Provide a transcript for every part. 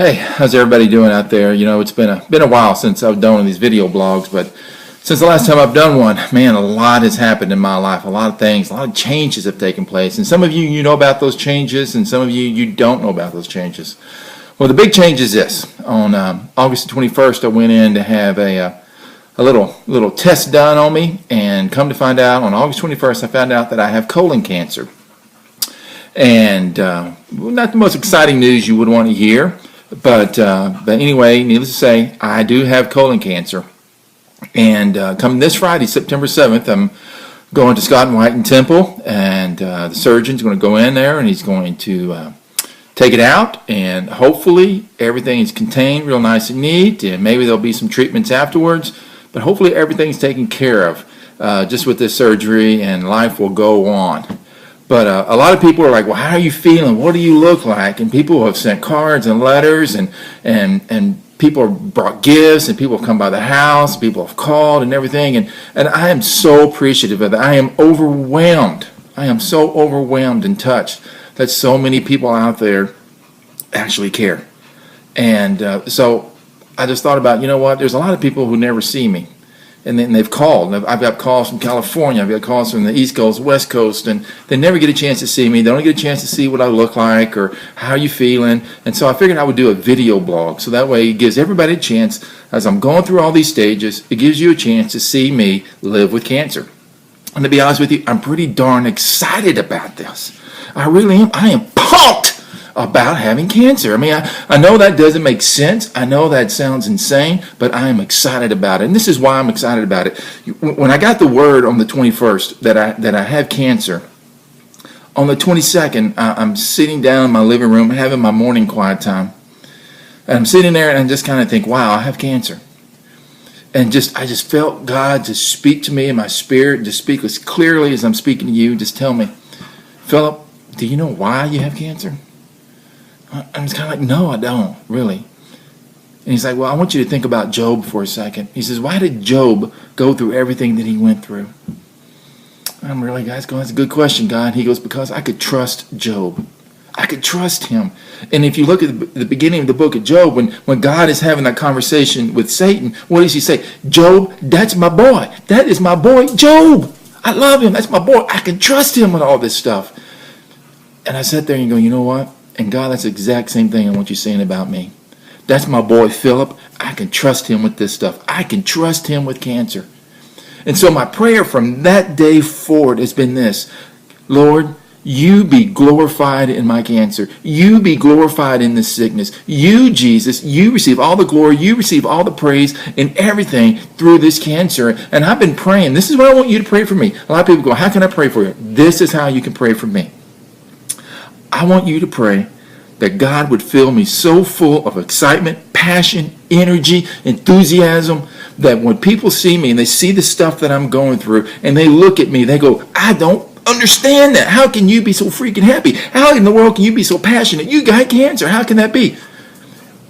Hey, how's everybody doing out there? You know, it's been a while since I've done one of these video blogs, but since the last time I've done one, man, a lot has happened in my life. A lot of things, a lot of changes have taken place. And some of you know about those changes, and some of you don't know about those changes. Well, the big change is this. On August 21st, I went in to have a little test done on me, and come to find out, on August 21st, I found out that I have colon cancer. And not the most exciting news you would want to hear. But anyway, needless to say, I do have colon cancer. And come this Friday, September 7th, I'm going to Scott and White in Temple, and the surgeon's going to go in there, and he's going to take it out, and hopefully everything is contained real nice and neat, and maybe there'll be some treatments afterwards, but hopefully everything's taken care of just with this surgery, and life will go on. But a lot of people are like, well, how are you feeling? What do you look like? And people have sent cards and letters, and people have brought gifts, and people have come by the house, people have called and everything. And I am so appreciative of that. I am overwhelmed. I am so overwhelmed and touched that so many people out there actually care. And so I just thought about, you know what, there's a lot of people who never see me. And then they've called. I've got calls from California. I've got calls from the East Coast, West Coast, and they never get a chance to see me. They don't get a chance to see what I look like or how you feeling. And so I figured I would do a video blog. So that way it gives everybody a chance, as I'm going through all these stages, it gives you a chance to see me live with cancer. And to be honest with you, I'm pretty darn excited about this. I really am. I am pumped about having cancer. I mean, I know that doesn't make sense. I know that sounds insane, but I am excited about it. And this is why I'm excited about it. When I got the word on the 21st that I have cancer, on the 22nd, I'm sitting down in my living room having my morning quiet time. And I'm sitting there and I just kind of think, wow, I have cancer. And I just felt God just speak to me in my spirit, just speak as clearly as I'm speaking to you. Just tell me, Philip, do you know why you have cancer? I'm just kind of like, no, I don't, really. And he's like, well, I want you to think about Job for a second. He says, why did Job go through everything that he went through? I'm really, guys, going, that's a good question, God. He goes, because I could trust Job. I could trust him. And if you look at the beginning of the book of Job, when God is having that conversation with Satan, what does he say? Job, that's my boy. That is my boy, Job. I love him. That's my boy. I can trust him with all this stuff. And I sat there and go, you know what? And God, that's the exact same thing I want you saying about me. That's my boy, Philip. I can trust him with this stuff. I can trust him with cancer. And so my prayer from that day forward has been this. Lord, you be glorified in my cancer. You be glorified in this sickness. You, Jesus, you receive all the glory. You receive all the praise and everything through this cancer. And I've been praying. This is what I want you to pray for me. A lot of people go, how can I pray for you? This is how you can pray for me. I want you to pray that God would fill me so full of excitement, passion, energy, enthusiasm, that when people see me and they see the stuff that I'm going through and they look at me, they go, I don't understand that. How can you be so freaking happy? How in the world can you be so passionate? You got cancer. How can that be?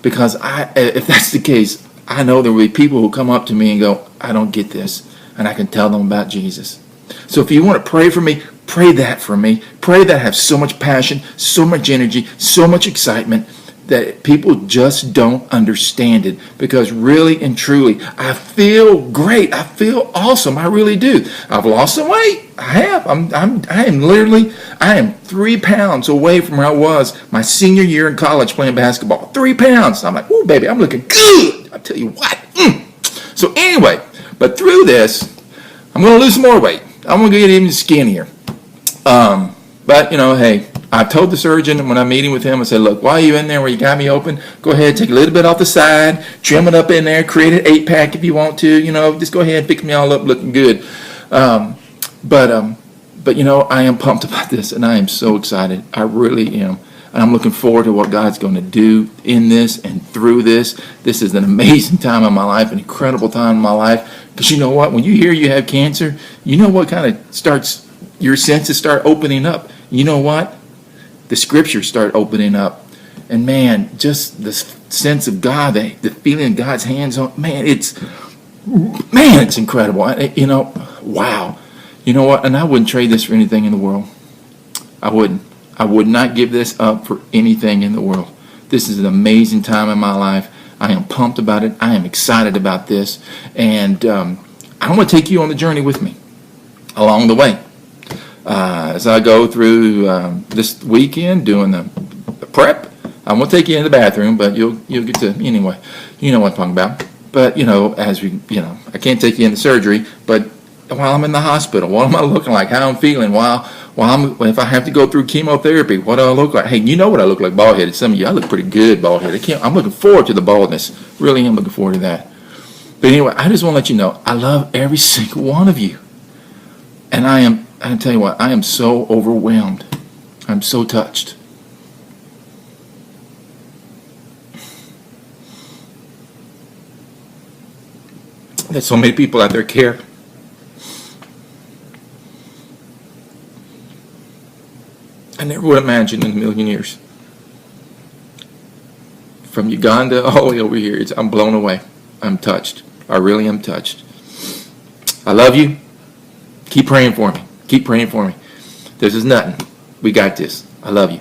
Because if that's the case, I know there will be people who come up to me and go, I don't get this. And I can tell them about Jesus. So if you want to pray for me, pray that for me. Pray that I have so much passion, so much energy, so much excitement that people just don't understand it. Because really and truly, I feel great. I feel awesome. I really do. I've lost some weight. I have. I am 3 pounds away from where I was my senior year in college playing basketball. 3 pounds. I'm like, ooh, baby, I'm looking good. I tell you what. So anyway, but through this, I'm going to lose some more weight. I'm going to get even skinnier. But, you know, hey, I told the surgeon when I'm meeting with him, I said, look, while you're in there where you got me open, go ahead, take a little bit off the side, trim it up in there, create an 8-pack if you want to, you know, just go ahead and fix me all up looking good. But, you know, I am pumped about this, and I am so excited. I really am. And I'm looking forward to what God's going to do in this and through this. This is an amazing time in my life, an incredible time in my life. Because you know what? When you hear you have cancer, you know what kind of starts, your senses start opening up. You know what? The scriptures start opening up. And man, just the sense of God, the feeling of God's hands on, it's incredible. You know, wow. You know what? And I wouldn't trade this for anything in the world. I wouldn't. I would not give this up for anything in the world. This is an amazing time in my life. I am pumped about it. I am excited about this. And I want to take you on the journey with me along the way. As I go through this weekend doing the prep, I won't take you in the bathroom, but you'll get to, anyway, you know what I'm talking about. But, I can't take you into surgery, but while I'm in the hospital, what am I looking like, how I'm feeling, if I have to go through chemotherapy, what do I look like? Hey, you know what I look like, bald-headed. Some of you, I look pretty good bald-headed. I'm looking forward to the baldness. Really am looking forward to that. But anyway, I just want to let you know, I love every single one of you. And I tell you what, I am so overwhelmed. I'm so touched. That so many people out there care. I never would imagine in a million years. From Uganda all the way over here, I'm blown away. I'm touched. I really am touched. I love you. Keep praying for me. Keep praying for me. This is nothing. We got this. I love you.